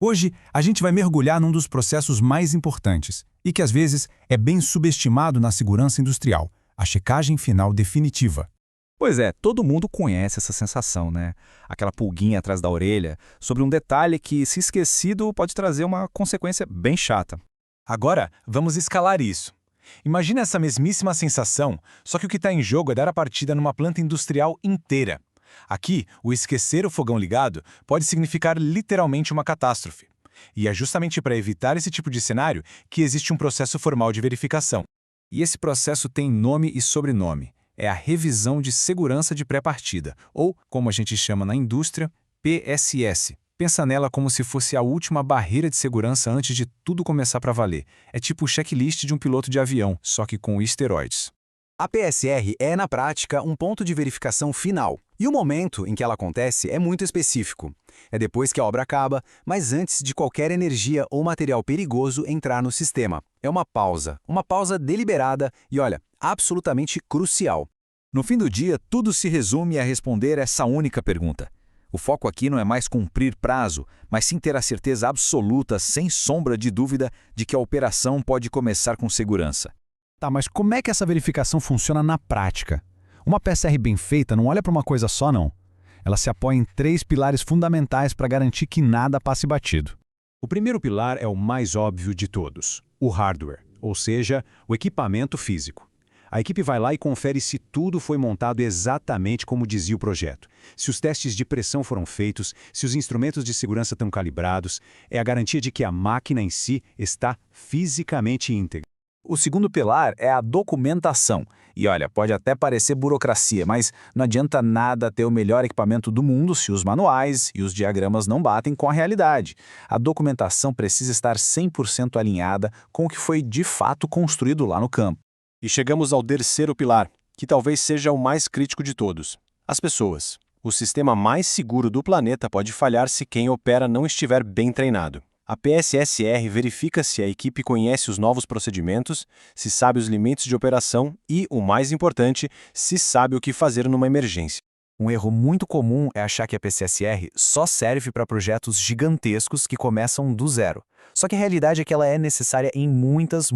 Hoje, a gente vai mergulhar num dos processos mais importantes e que às vezes é bem subestimado na segurança industrial, a checagem final definitiva. Pois é, todo mundo conhece essa sensação, né? Aquela pulguinha atrás da orelha sobre um detalhe que, se esquecido, pode trazer uma consequência bem chata. Agora, vamos escalar isso. Imagina essa mesmíssima sensação, só que o que está em jogo é dar a partida numa planta industrial inteira. Aqui, o esquecer o fogão ligado pode significar literalmente uma catástrofe. E é justamente para evitar esse tipo de cenário que existe um processo formal de verificação. E esse processo tem nome e sobrenome. É a revisão de segurança de pré-partida, ou, como a gente chama na indústria, PSS. Pensa nela como se fosse a última barreira de segurança antes de tudo começar para valer. É tipo o checklist de um piloto de avião, só que com esteroides. A PSR é, na prática, um ponto de verificação final. E o momento em que ela acontece é muito específico. É depois que a obra acaba, mas antes de qualquer energia ou material perigoso entrar no sistema. É uma pausa deliberada e, olha, absolutamente crucial. No fim do dia, tudo se resume a responder essa única pergunta. O foco aqui não é mais cumprir prazo, mas sim ter a certeza absoluta, sem sombra de dúvida, de que a operação pode começar com segurança. Tá, mas como é que essa verificação funciona na prática? Uma PSR bem feita não olha para uma coisa só, não. Ela se apoia em 3 pilares fundamentais para garantir que nada passe batido. O primeiro pilar é o mais óbvio de todos, o hardware, ou seja, o equipamento físico. A equipe vai lá e confere se tudo foi montado exatamente como dizia o projeto, se os testes de pressão foram feitos, se os instrumentos de segurança estão calibrados. É a garantia de que a máquina em si está fisicamente íntegra. O segundo pilar é a documentação. E olha, pode até parecer burocracia, mas não adianta nada ter o melhor equipamento do mundo se os manuais e os diagramas não batem com a realidade. A documentação precisa estar 100% alinhada com o que foi de fato construído lá no campo. E chegamos ao terceiro pilar, que talvez seja o mais crítico de todos: as pessoas. O sistema mais seguro do planeta pode falhar se quem opera não estiver bem treinado. A PSSR verifica se a equipe conhece os novos procedimentos, se sabe os limites de operação e, o mais importante, se sabe o que fazer numa emergência. Um erro muito comum é achar que a PCSR só serve para projetos gigantescos que começam do zero. Só que a realidade é que ela é necessária em muitas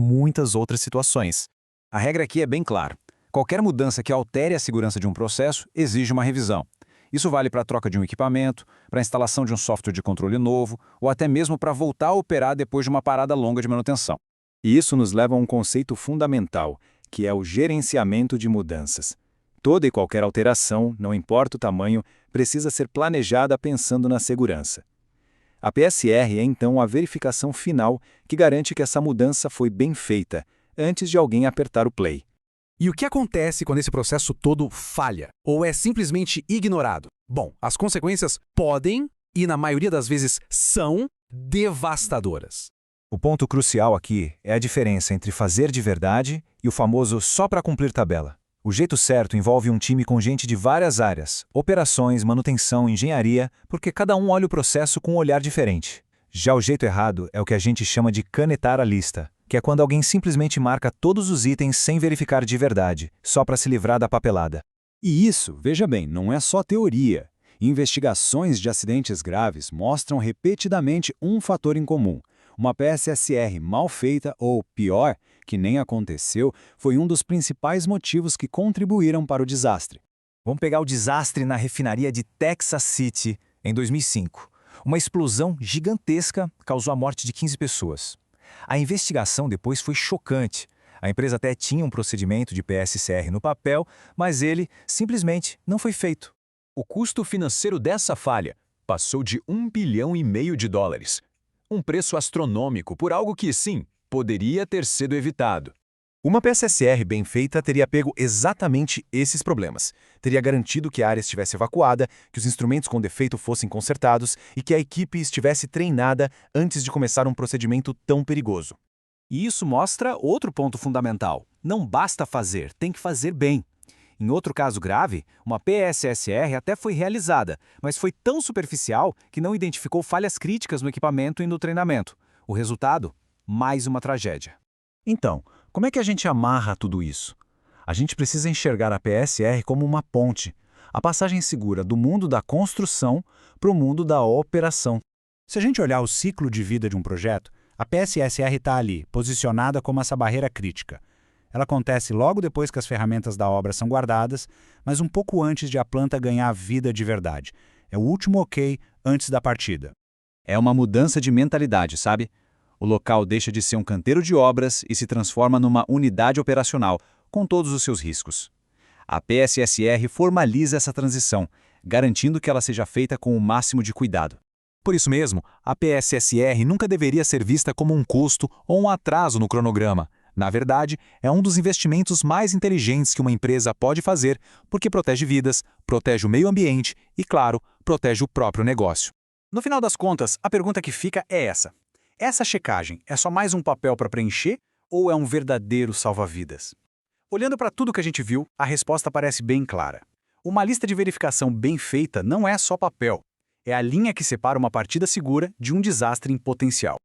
outras situações. A regra aqui é bem clara. Qualquer mudança que altere a segurança de um processo exige uma revisão. Isso vale para a troca de um equipamento, para a instalação de um software de controle novo, ou até mesmo para voltar a operar depois de uma parada longa de manutenção. E isso nos leva a um conceito fundamental, que é o gerenciamento de mudanças. Toda e qualquer alteração, não importa o tamanho, precisa ser planejada pensando na segurança. A PSR é então a verificação final que garante que essa mudança foi bem feita, antes de alguém apertar o play. E o que acontece quando esse processo todo falha? Ou é simplesmente ignorado? Bom, as consequências podem, e na maioria das vezes são, devastadoras. O ponto crucial aqui é a diferença entre fazer de verdade e o famoso só para cumprir tabela. O jeito certo envolve um time com gente de várias áreas, operações, manutenção, engenharia, porque cada um olha o processo com um olhar diferente. Já o jeito errado é o que a gente chama de canetar a lista, que é quando alguém simplesmente marca todos os itens sem verificar de verdade, só para se livrar da papelada. E isso, veja bem, não é só teoria. Investigações de acidentes graves mostram repetidamente um fator em comum. Uma PSSR mal feita ou, pior, que nem aconteceu, foi um dos principais motivos que contribuíram para o desastre. Vamos pegar o desastre na refinaria de Texas City em 2005. Uma explosão gigantesca causou a morte de 15 pessoas. A investigação depois foi chocante. A empresa até tinha um procedimento de PSCR no papel, mas ele simplesmente não foi feito. O custo financeiro dessa falha passou de US$ 1,5 bilhão. Um preço astronômico por algo que, sim, poderia ter sido evitado. Uma PSSR bem feita teria pego exatamente esses problemas. Teria garantido que a área estivesse evacuada, que os instrumentos com defeito fossem consertados e que a equipe estivesse treinada antes de começar um procedimento tão perigoso. E isso mostra outro ponto fundamental. Não basta fazer, tem que fazer bem. Em outro caso grave, uma PSSR até foi realizada, mas foi tão superficial que não identificou falhas críticas no equipamento e no treinamento. O resultado? Mais uma tragédia. Então, como é que a gente amarra tudo isso? A gente precisa enxergar a PSR como uma ponte, a passagem segura do mundo da construção para o mundo da operação. Se a gente olhar o ciclo de vida de um projeto, a PSSR está ali, posicionada como essa barreira crítica. Ela acontece logo depois que as ferramentas da obra são guardadas, mas um pouco antes de a planta ganhar vida de verdade. É o último ok antes da partida. É uma mudança de mentalidade, sabe? O local deixa de ser um canteiro de obras e se transforma numa unidade operacional, com todos os seus riscos. A PSSR formaliza essa transição, garantindo que ela seja feita com o máximo de cuidado. Por isso mesmo, a PSSR nunca deveria ser vista como um custo ou um atraso no cronograma. Na verdade, é um dos investimentos mais inteligentes que uma empresa pode fazer, porque protege vidas, protege o meio ambiente e, claro, protege o próprio negócio. No final das contas, a pergunta que fica é essa. Essa checagem é só mais um papel para preencher ou é um verdadeiro salva-vidas? Olhando para tudo que a gente viu, a resposta parece bem clara. Uma lista de verificação bem feita não é só papel. É a linha que separa uma partida segura de um desastre em potencial.